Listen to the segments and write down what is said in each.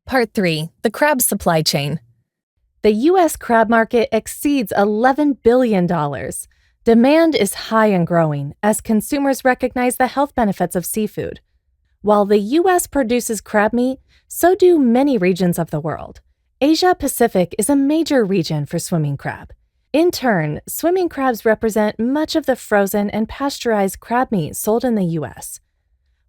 Part 3. The Crab Supply Chain. The U.S. crab market exceeds $11 billion. Demand is high and growing as consumers recognize the health benefits of seafood. While the U.S. produces crab meat, so do many regions of the world. Asia Pacific is a major region for swimming crab. In turn, swimming crabs represent much of the frozen and pasteurized crab meat sold in the U.S.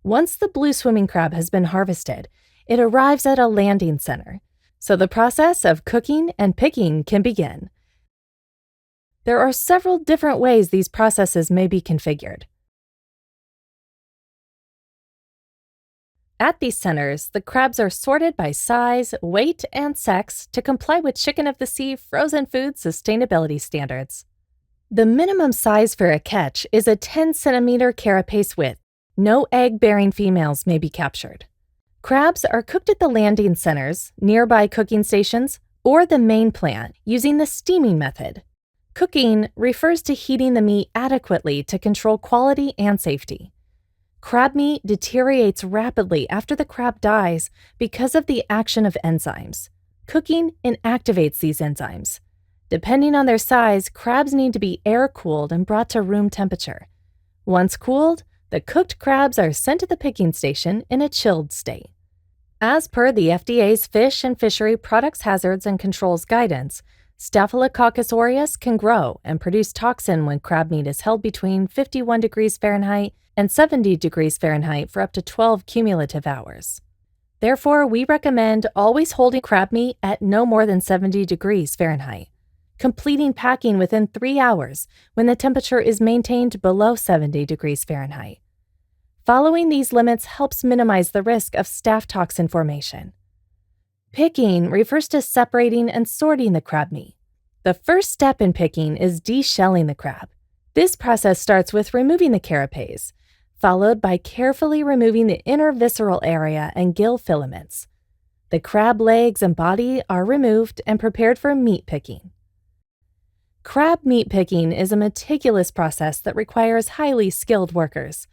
Once the blue swimming crab has been harvested, it arrives at a landing center, so the process of cooking and picking can begin. There are several different ways these processes may be configured. At these centers, the crabs are sorted by size, weight, and sex to comply with Chicken of the Sea frozen food sustainability standards. The minimum size for a catch is a 10-centimeter carapace width. No egg-bearing females may be captured. Crabs are cooked at the landing centers, nearby cooking stations, or the main plant using the steaming method. Cooking refers to heating the meat adequately to control quality and safety. Crab meat deteriorates rapidly after the crab dies because of the action of enzymes. Cooking inactivates these enzymes. Depending on their size, crabs need to be air-cooled and brought to room temperature. Once cooled, the cooked crabs are sent to the picking station in a chilled state. As per the FDA's Fish and Fishery Products Hazards and Controls Guidance, Staphylococcus aureus can grow and produce toxin when crab meat is held between 51 degrees Fahrenheit and 70 degrees Fahrenheit for up to 12 cumulative hours. Therefore, we recommend always holding crab meat at no more than 70 degrees Fahrenheit, completing packing within 3 hours when the temperature is maintained below 70 degrees Fahrenheit. Following these limits helps minimize the risk of staph toxin formation. Picking refers to separating and sorting the crab meat. The first step in picking is deshelling the crab. This process starts with removing the carapace, followed by carefully removing the inner visceral area and gill filaments. The crab legs and body are removed and prepared for meat picking. Crab meat picking is a meticulous process that requires highly skilled workers.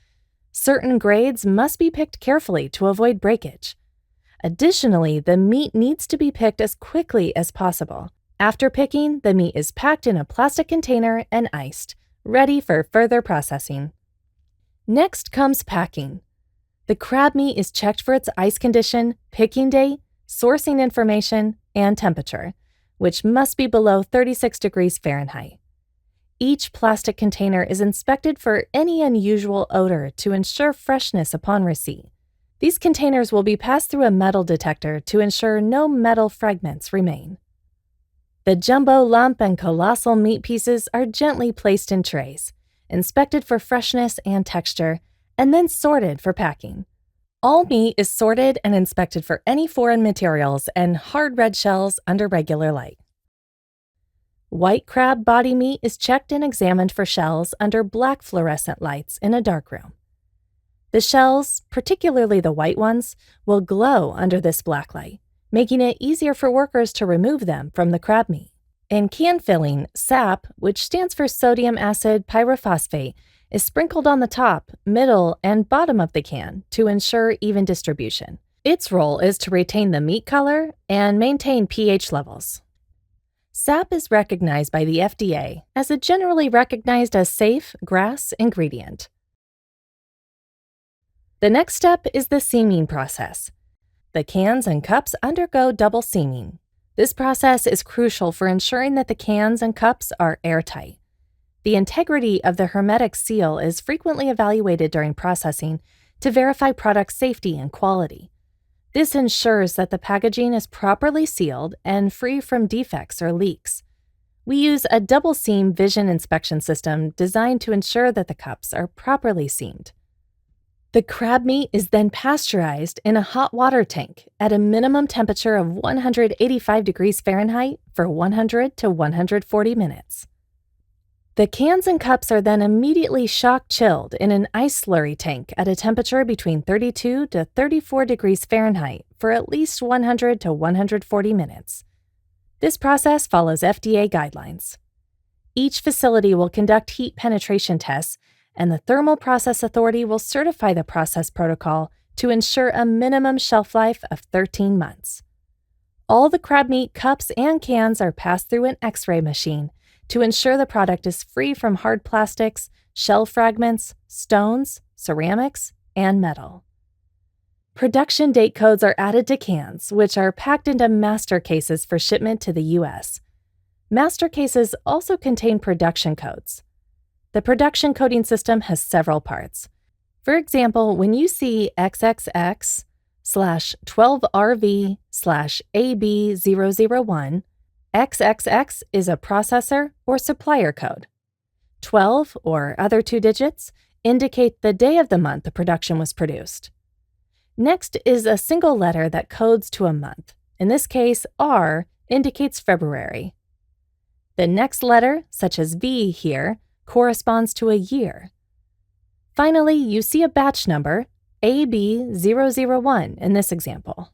Certain grades must be picked carefully to avoid breakage. Additionally, the meat needs to be picked as quickly as possible. After picking, the meat is packed in a plastic container and iced, ready for further processing. Next comes packing. The crab meat is checked for its ice condition, picking date, sourcing information, and temperature, which must be below 36 degrees Fahrenheit. Each plastic container is inspected for any unusual odor to ensure freshness upon receipt. These containers will be passed through a metal detector to ensure no metal fragments remain. The jumbo lump and colossal meat pieces are gently placed in trays, inspected for freshness and texture, and then sorted for packing. All meat is sorted and inspected for any foreign materials and hard red shells under regular light. White crab body meat is checked and examined for shells under black fluorescent lights in a darkroom. The shells, particularly the white ones, will glow under this black light, making it easier for workers to remove them from the crab meat. In can filling, SAP, which stands for sodium acid pyrophosphate, is sprinkled on the top, middle, and bottom of the can to ensure even distribution. Its role is to retain the meat color and maintain pH levels. SAP is recognized by the FDA as a generally recognized as safe GRAS ingredient. The next step is the seaming process. The cans and cups undergo double seaming. This process is crucial for ensuring that the cans and cups are airtight. The integrity of the hermetic seal is frequently evaluated during processing to verify product safety and quality. This ensures that the packaging is properly sealed and free from defects or leaks. We use a double seam vision inspection system designed to ensure that the cups are properly seamed. The crab meat is then pasteurized in a hot water tank at a minimum temperature of 185 degrees Fahrenheit for 100 to 140 minutes. The cans and cups are then immediately shock chilled in an ice slurry tank at a temperature between 32 to 34 degrees Fahrenheit for at least 100 to 140 minutes. This process follows FDA guidelines. Each facility will conduct heat penetration tests, and the Thermal Process Authority will certify the process protocol to ensure a minimum shelf life of 13 months. All the crab meat cups and cans are passed through an X-ray machine to ensure the product is free from hard plastics, shell fragments, stones, ceramics, and metal. Production date codes are added to cans, which are packed into master cases for shipment to the U.S. Master cases also contain production codes. The production coding system has several parts. For example, when you see XXX/12RV/AB001, XXX is a processor or supplier code. 12 or other 2 digits indicate the day of the month the production was produced. Next is a single letter that codes to a month. In this case, R indicates February. The next letter, such as V here, corresponds to a year. Finally, you see a batch number, AB001 in this example.